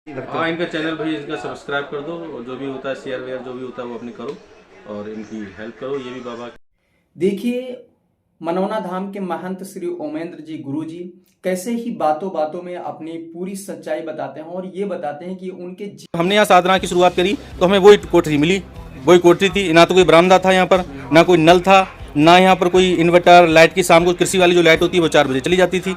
हाँ, इनका चैनल भाई इनका सब्सक्राइब कर दो और जो भी होता है शेयर वेयर जो भी होता है वो अपनी करो और इनकी हेल्प करो। ये भी बाबा देखिए, मनौना धाम के महंत श्री ओमेंद्र जी गुरु जी कैसे ही बातों बातों में अपनी पूरी सच्चाई बताते हैं और ये बताते हैं कि उनके हमने यहाँ साधना की शुरुआत करी तो हमें वही कोठरी मिली, वही कोठरी थी। ना तो कोई बरामदा था यहाँ पर, ना कोई नल था, ना यहाँ पर कोई इन्वर्टर लाइट की। शाम को कृषि वाली जो लाइट होती है वो 4 बजे चली जाती थी।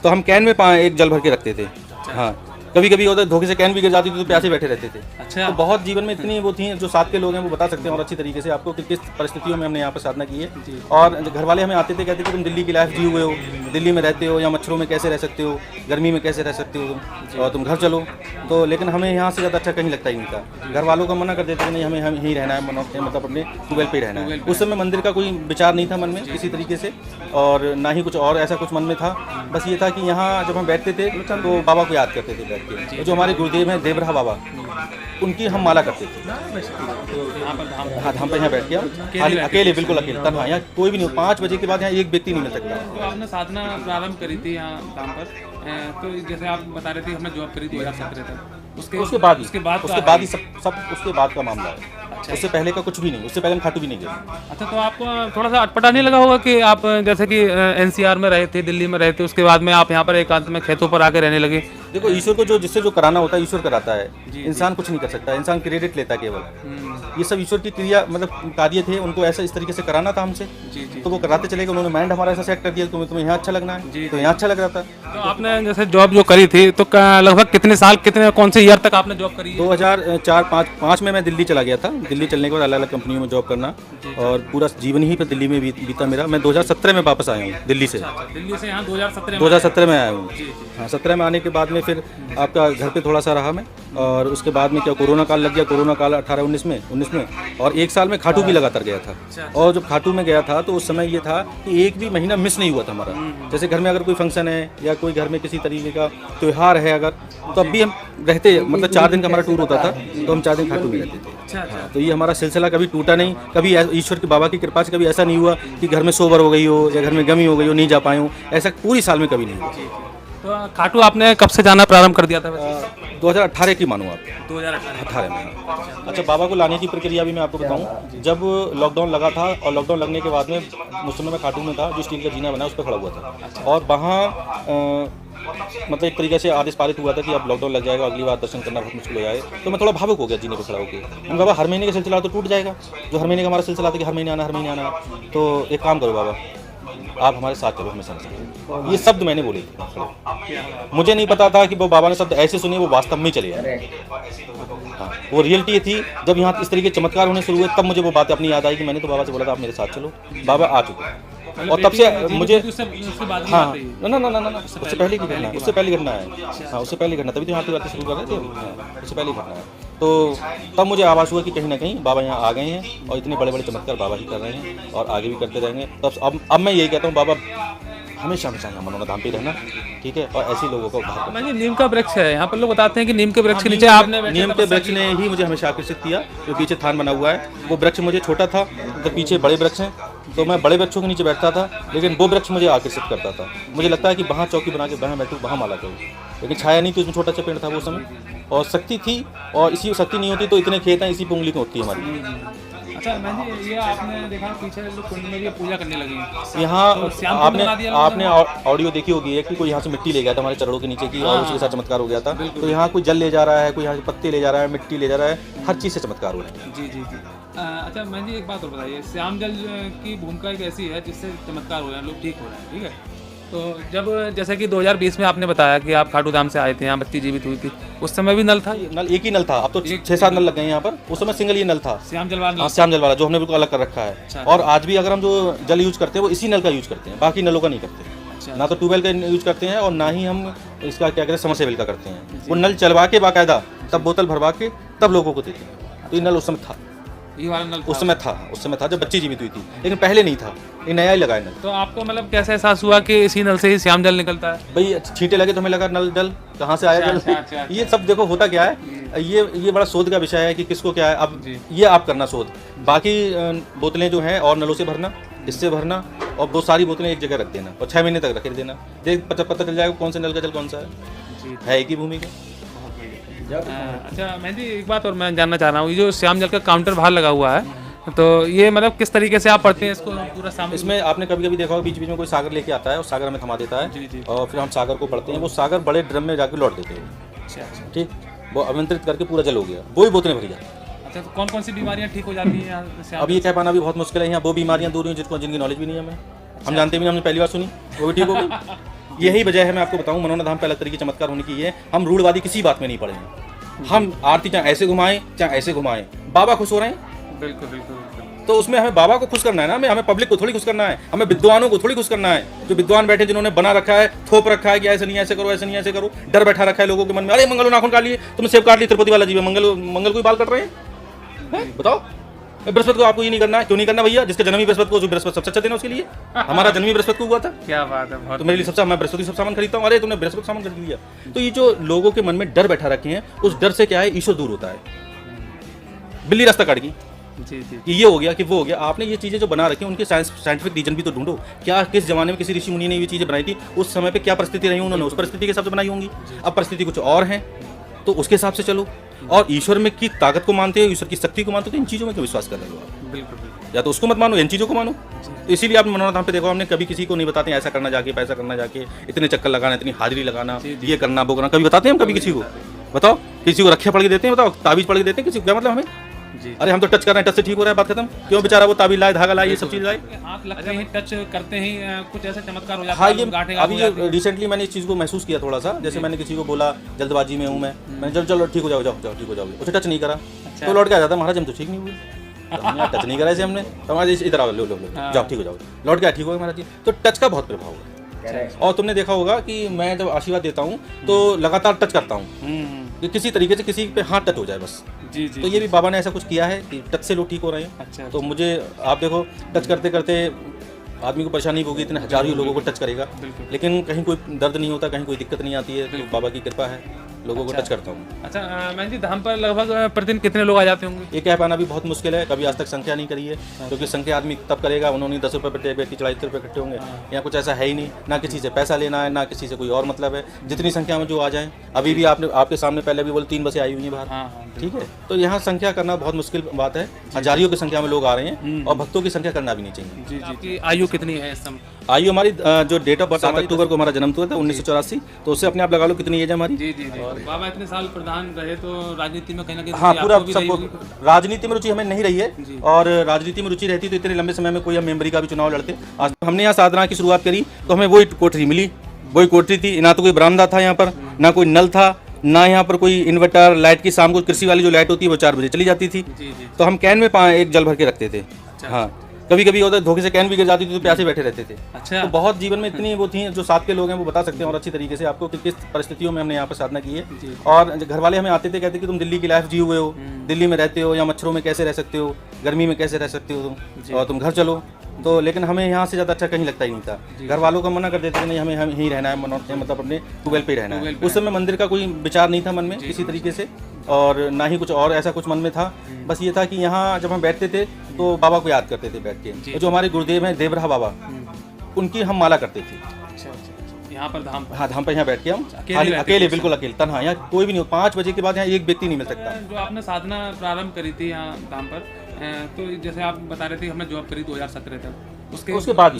तो हम कैन में एक जल भर के रखते थे। हाँ, कभी कभी होता धोखे से कैन भी गिर जाती थी तो प्यासे बैठे रहते थे। अच्छा। तो बहुत जीवन में इतनी वो थी, जो साथ के लोग हैं वो बता सकते हैं और अच्छी तरीके से आपको कि किस परिस्थितियों में हमने यहाँ पर साधना की है। और घर वाले हमें आते थे, कहते थे तुम दिल्ली की लाइफ जी हुए हो, दिल्ली में रहते हो या मच्छरों में कैसे रह सकते हो, गर्मी में कैसे रह सकते हो तुम, और तुम घर चलो। तो लेकिन हमें यहाँ से ज़्यादा अच्छा कहीं लगता ही नहीं था। घर वालों का मना कर देते थे नहीं, हमें यहीं रहना है, मतलब अपने ट्यूबवेल पे ही रहना है। उस समय मंदिर का कोई विचार नहीं था मन में किसी तरीके से, और ना ही कुछ और ऐसा कुछ मन में था। बस ये था कि यहाँ जब हम बैठते थे तो बाबा को याद करते थे बैठ के। जो हमारे गुरुदेव हैं देवरहा बाबा, उनकी हम माला करते थे। हाँ, धाम पर यहाँ बैठ के हम खाली अकेले, बिल्कुल अकेले, तन्हा। यहाँ कोई भी नहीं, 5 बजे के बाद यहाँ एक व्यक्ति नहीं मिल सकता। तो आपने साधना प्रारंभ करी थी यहाँ धाम पर, तो जैसे आप बता रहे थे हमने जॉब करी 2017 तक, उसके बाद ही सब उसके बाद का मामला है। अच्छा। उससे पहले का कुछ भी नहीं, उससे पहले हम खाटू भी नहीं गए। अच्छा, तो आपको थोड़ा सा अटपटा नहीं लगा होगा कि आप जैसे कि एनसीआर में रहे थे, दिल्ली में रहे थे, उसके बाद में आप यहाँ पर एकांत में खेतों पर आके रहने लगे? देखो, ईश्वर को जिससे जो कराना होता है ईश्वर कराता है। इंसान कुछ नहीं कर सकता, इंसान क्रेडिट लेता है केवल। ये सब ईश्वर की क्रिया, मतलब कार्य थे, उनको ऐसा इस तरीके से कराना था हमसे। तो वो कराते चले गए। उन्होंने माइंड हमारा ऐसा सेट कर दिया, तुम्हें यहाँ अच्छा लगना है तो यहाँ अच्छा लग रहा था। तो आपने जैसे जॉब जो करी थी तो लगभग कितने साल, कौन से ईयर तक आपने जॉब करी है? 2004-5 में मैं दिल्ली चला गया था। दिल्ली चलने के बाद अलग अलग कंपनियों में जॉब करना, और पूरा जीवन ही पर दिल्ली में बीता मेरा। मैं 2017 में वापस आया हूँ दिल्ली से। दिल्ली से यहाँ 2017 में आया हूँ। हाँ, 17 में आने के बाद में फिर आपका घर पे थोड़ा सा रहा मैं, और उसके बाद में क्या कोरोना काल लग गया। कोरोना काल 18-19 में, और 1 साल में खाटू भी लगातार गया था। और जब खाटू में गया था तो उस समय ये था कि एक भी महीना मिस नहीं हुआ था हमारा। जैसे घर में अगर कोई फंक्शन है या कोई घर में किसी तरीके का त्यौहार है अगर, तो अब भी हम रहते, मतलब 4 दिन का हमारा टूर होता था तो हम 4 दिन खाटू में रहते थे। हाँ, तो ये हमारा सिलसिला कभी टूटा नहीं। कभी ईश्वर के बाबा की कृपा से कभी ऐसा नहीं हुआ कि घर में सोबर हो गई हो या घर में गमी हो गई हो, नहीं जा पाए हो। ऐसा पूरी साल में कभी नहीं हुआ। तो खाटू आपने कब से जाना प्रारंभ कर दिया था? 2018 की मानो आप, 2018 में। अच्छा, बाबा को लाने की प्रक्रिया भी मैं आपको बताऊं। जब लॉकडाउन लगा था, और लॉकडाउन लगने के बाद में उस समय मैं खाटू में था, जो स्टील का जीना बना उस पर खड़ा हुआ था। और वहाँ मतलब एक तरीके से आदेश पारित हुआ था कि अब लॉकडाउन लग जाएगा, अगली बार दर्शन करना बहुत मुश्किल हो जाए। तो मैं थोड़ा भावुक हो गया जीने पर खड़ा होकर। बाबा, हर महीने का सिलसिला तो टूट जाएगा, जो हर महीने का हमारा सिलसिला था कि हर महीने आना। तो एक काम करो बाबा, आप हमारे साथ चलो, हमें समझ। ये शब्द मैंने बोले थे। मुझे नहीं पता था कि वो बाबा ने शब्द ऐसे सुने, वो वास्तव में चले आए। हाँ, वो रियलिटी ये थी। जब यहाँ इस तरीके चमत्कार होने शुरू हुए तब मुझे वो बात अपनी याद आई कि मैंने तो बाबा से बोला था आप मेरे साथ चलो। बाबा आ चुके, और तब से मुझे हाँ, ना उससे पहले की घटना है। उससे पहली घटना है। हाँ, उससे पहली घटना, तभी तो यहाँ पे बातें शुरू कर रहे थे। हाँ, उससे पहली घटना है। तो तब मुझे आभास हुआ कि कहीं ना कहीं बाबा यहाँ आ गए हैं, और इतने बड़े बड़े चमत्कार बाबा ही कर रहे हैं और आगे भी करते रहेंगे। तब अब मैं यही कहता हूँ, बाबा हमेशा यहाँ मनौना धाम पे रहना, ठीक है, और ऐसे लोगों को उद्धार करना। नीम का वृक्ष है यहाँ पर, लोग बताते हैं कि नीम के वृक्ष के नीचे आपने नीम के वृक्ष ने ही मुझे हमेशा आकर्षित किया। जो पीछे थान बना हुआ है, वो वृक्ष मुझे छोटा था, तो पीछे बड़े वृक्ष हैं, तो मैं बड़े वृक्षों के नीचे बैठता था, लेकिन वो वृक्ष मुझे आकर्षित करता था। मुझे लगता है कि वहाँ चौकी बना के वहाँ बैठूँ, वहाँ माला करूँ, लेकिन छाया नहीं थी, उसमें छोटा सा पेड़ था वो समय, और शक्ति थी। और इसी शक्ति नहीं होती तो इतने खेत हैं, इसी पे उंगली में होती है हमारी। अच्छा, मैं ये आपने देखा पीछे कुंड में ये पूजा करने लगी यहाँ। तो आपने ऑडियो देखी होगी है कि कोई यहाँ से मिट्टी ले गया था हमारे चरणों के नीचे की, और उसके साथ चमत्कार हो गया था। तो यहाँ कोई जल ले जा रहा है, कोई यहाँ पत्ते ले जा रहा है, मिट्टी ले जा रहा है, हर चीज़ से चमत्कार हो रहा है। जी। अच्छा, मैं जी एक बात और बताइए, श्याम जल की भूमिका एक ऐसी है जिससे चमत्कार हो रहे हैं, लोग ठीक हो रहे हैं, ठीक है। तो जब जैसे कि 2020 में आपने बताया कि आप खाटू धाम से आए थे, यहाँ बत्ती जीवित हुई थी, उस समय भी नल था? नल एक ही नल था। अब तो 6-7 नल लग गए यहाँ पर। उस समय सिंगल ये नल था, श्याम जल वाला। श्याम जल वाला, जो हमने बिल्कुल अलग कर रखा है। और आज भी अगर हम जो जल यूज करते हैं वो इसी नल का यूज करते हैं, बाकी नलों का नहीं करते। ना तो ट्यूबवेल का यूज करते हैं, और ना ही हम इसका क्या कहते हैं समरसेबल का करते हैं। वो नल चलवा के बाकायदा तब बोतल भरवा के तब लोगों को देते हैं। तो ये नल उस समय था, ये वाला नल उस समय था जब बच्ची जीवित हुई थी, लेकिन पहले नहीं था, ये नया ही लगाया नल। तो आपको मतलब कैसे एहसास हुआ कि इसी नल से ही श्याम जल निकलता है? भाई छींटे लगे तो हमें लगा नल जल कहाँ से आया जल। ये सब देखो होता क्या है, ये बड़ा शोध का विषय है कि किसको क्या है। अब ये आप करना शोध, बाकी बोतलें जो हैं और नलों से भरना, इससे भरना, और वो सारी बोतलें एक जगह रख देना और 6 महीने तक रख देना। पता चल जाएगा कौन से नल का जल कौन सा है एक ही भूमि का। अच्छा मैं जी एक बात और मैं जानना चाह रहा हूँ, ये जो श्याम जल का काउंटर बाहर लगा हुआ है, तो ये मतलब किस तरीके से आप पढ़ते हैं इसको पूरा सामने? इसमें आपने कभी कभी देखा होगा बीच बीच में कोई सागर लेके आता है और सागर हमें थमा देता है, जी, जी। और फिर हम सागर को पढ़ते हैं। वो सागर बड़े ड्रम में जाके लौट देते हैं, अच्छा अच्छा ठीक। वो आमंत्रित करके पूरा जल हो गया, वो ही बोतलें भरी जाती हैं। अच्छा, तो कौन कौन सी बीमारियाँ ठीक हो जाती हैं यहाँ से? अब ये कह पाना भी बहुत मुश्किल है। यहाँ वो बीमारियाँ दूर हुई जिनकी नॉलेज भी नहीं है हमें, हम जानते भी नहीं, हमने पहली बार सुनी, वो भी ठीक हो गई। यही वजह है, मैं आपको बताऊँ, मनोना धाम पे अलग तरीके चमत्कार होने की ये, हम रूढ़वादी किसी बात में नहीं पड़े हैं। हम आरती चाहे ऐसे घुमाएं चाहे ऐसे घुमाएं, बाबा खुश हो रहे हैं। बिल्कुल बिल्कुल। तो उसमें हमें बाबा को खुश करना है ना, हमें पब्लिक को थोड़ी खुश करना है, हमें विद्वानों को थोड़ी खुश करना है। जो विद्वान बैठे जिन्होंने बना रखा है, थोप रखा है कि ऐसे नहीं ऐसे करो, ऐसे नहीं ऐसे करो, डर बैठा रखा है लोगों के मन में। अरे मंगल नाखून काट लिए, तुमने सेब काट लिए, तिरुपति वाला जीव है, मंगल को बाल कट रहे हैं, बताओ। बृहस्पति को आपको ये नहीं करना है, क्यों नहीं करना भैया? जिसका जन्म ही बृहस्पति को, जो बृहस्पति सबसे अच्छा दिन है उसके लिए। हमारा जन्म ही बृहस्पति को हुआ था। क्या बात है, बहुत तो मेरे लिए सबसे, मैं बृहस्पति सब सामान खरीदता हूँ, अरे तुमने बृहस्पति सामान खरीद लिया। तो ये जो लोगों के मन में डर बैठा रखे हैं, उस डर से क्या है, ईश्वर दूर होता है। बिल्ली रास्ता काट गई जी जी। कि ये हो गया कि वो हो गया। आपने ये चीज़ें जो बना रखी हैं उनके साइंटिफिक रीजन भी तो ढूंढो। क्या किस जमाने में किसी ऋषि मुनि ने ये चीज़ें बनाई थी, उस समय पे क्या परिस्थिति रही, उन्होंने उस परिस्थिति के हिसाब से बनाई होंगी। अब परिस्थिति कुछ और है, तो उसके हिसाब से चलो। और ईश्वर में की ताकत को मानते हो, ईश्वर की शक्ति को मानते हो, तो इन चीज़ों में क्यों विश्वास कर रहे हो आप? बिल्कुल बिल्कुल। या तो उसको मत मानो, इन चीज़ों को मानो। तो इसीलिए आप मनोना धाम पे देखो, हमने कभी किसी को नहीं बताते ऐसा करना जाके, पैसा करना जाके, इतने चक्कर लगाना, इतनी हाजिरी लगाना, ये करना वो करना, कभी बताते हैं हम? कभी किसी को बताओ? किसी को रखे पड़ के देते हैं? बताओ, ताबीज पड़ के देते हैं किसी को? क्या मतलब हमें? अरे हम तो टच कर रहे हैं, टच से ठीक हो रहा है, बात खत्म। क्यों बेचारा वो ताबीज लाए, धागा लाए, ये सब चीज़ लाए। हाथ लगते ही, टच करते ही कुछ ऐसा चमत्कार हो जाता हाँ, है। ये अभी ये रिसेंटली मैंने इस चीज़ को महसूस किया थोड़ा सा। जैसे मैंने किसी को बोला जल्दबाजी में हूँ मैंने, चलो ठीक हो जाओ, जाओ ठीक हो जाओगे, उसे टच नहीं करा तो लौट के आ जाता, महाराज हम तो ठीक नहीं हुए, टच नहीं करा इसे हमने, तो हमारे इधर आओ, लो जाओ ठीक हो जाओ, लौट के ठीक हो गया महाराज जी। तो टच का बहुत प्रभाव है। और तुमने देखा होगा कि मैं जब आशीर्वाद देता हूँ तो लगातार टच करता हूँ कि किसी तरीके से किसी पे हाथ टच हो जाए बस। जी जी। तो ये भी बाबा ने ऐसा कुछ किया है कि टच से लोग ठीक हो रहे हैं। अच्छा, तो मुझे आप देखो, टच करते करते आदमी को परेशानी होगी, इतने हजारों लोगों को टच करेगा, लेकिन कहीं कोई दर्द नहीं होता, कहीं कोई दिक्कत नहीं आती है। तो बाबा की कृपा है, लोगों को टच करता हूँ। अच्छा मैं जी, धाम पर लगभग प्रतिदिन कितने लोग आ जाते होंगे? ये कह पाना भी बहुत मुश्किल है, कभी आज तक संख्या नहीं करी है, क्योंकि संख्या आदमी तब करेगा, उन्होंने 10 रुपये प्रत्येक व्यक्ति चढ़ाई रुपये इकट्ठे होंगे। यहाँ कुछ ऐसा है ही नहीं, ना किसी से पैसा लेना है, ना किसी से कोई और मतलब है। जितनी संख्या में जो आ जाए, अभी भी आपके सामने पहले भी बोले 3 बसें आई हुई हैं बाहर, ठीक है। तो यहाँ संख्या करना बहुत मुश्किल बात है, हजारियों की संख्या में लोग आ रहे हैं, और भक्तों की संख्या करना भी नहीं चाहिए। जी जी। की आयु कितनी है इस समय? आयु हमारी जो डेट ऑफ बर्थ 7 अक्टूबर को हमारा जन्म हुआ था 1984, तो उससे अपने आप लगा लो कितनी एज है हमारी। जी जी जी। बाबा इतने साल प्रधान रहे, तो राजनीति में कहीं ना कहीं हाँ, रुचि पूरा आपको भी रही सबको होगी। राजनीति में रुचि हमें नहीं रही है, और राजनीति में रुचि रहती तो इतने लंबे समय में कोई हम मेंबरी का भी चुनाव लड़ते। आज हमने यहाँ साधना की शुरुआत करी तो हमें वही कोठरी मिली, वही कोठरी थी। ना तो कोई बरामदा था यहाँ पर, ना कोई नल था, ना यहाँ पर कोई इन्वर्टर, लाइट की शाम को कृषि वाली जो लाइट होती है वो 4 बजे चली जाती थी। तो हम कैन में एक जल भर के रखते थे। हाँ, कभी कभी होता धोखे से कैन भी गिर जाती थी तो प्यासे बैठे रहते थे। अच्छा। तो बहुत जीवन में इतनी वो थी, जो साथ के लोग हैं वो बता सकते हैं और अच्छी तरीके से आपको कि किस परिस्थितियों में हमने यहाँ पर साधना की है। और घर वाले हमें आते थे, कहते कि तुम दिल्ली की लाइफ जी हुए हो, दिल्ली में रहते हो, या मच्छरों में कैसे रह सकते हो, गर्मी में कैसे रह सकते हो तुम, और तुम घर चलो। तो लेकिन हमें यहाँ से ज़्यादा अच्छा कहीं लगता ही नहीं था। घर वालों को मना कर देते थे, नहीं हमें यहीं रहना है, मतलब अपने ट्यूबवेल पे ही रहना है। उस समय मंदिर का कोई विचार नहीं था मन में किसी तरीके से, और ना ही कुछ और ऐसा कुछ मन में था। बस ये था कि यहाँ जब हम बैठते थे तो बाबा को याद करते थे बैठ के। तो जो हमारे गुरुदेव हैं देवराह बाबा, उनकी हम माला करते थे। अच्छा, यहाँ पर धाम पर? हाँ, धाम पर यहाँ बैठ के हम अकेले, बिल्कुल अकेले, तन्हा। यहाँ कोई भी नहीं हो, 5 बजे के बाद यहाँ एक व्यक्ति नहीं मिल सकता। जो आपने साधना प्रारंभ करी थी यहाँ धाम पर, तो जैसे आप बता रहे थे हमने जॉब करी 2017 तक, उसके बाद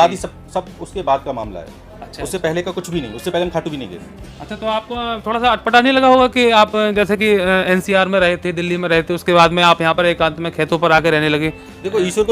ही सब उसके बाद का मामला है। अच्छा, उससे पहले का कुछ भी नहीं, उससे पहले हम खाटू भी नहीं गए। अच्छा, तो आपको थोड़ा सा अटपटा नहीं लगा होगा कि आप जैसे कि एनसीआर में रहे थे, दिल्ली में रहे थे, उसके बाद में आप यहाँ पर एकांत में खेतों पर आके रहने लगे? देखो, ईश्वर को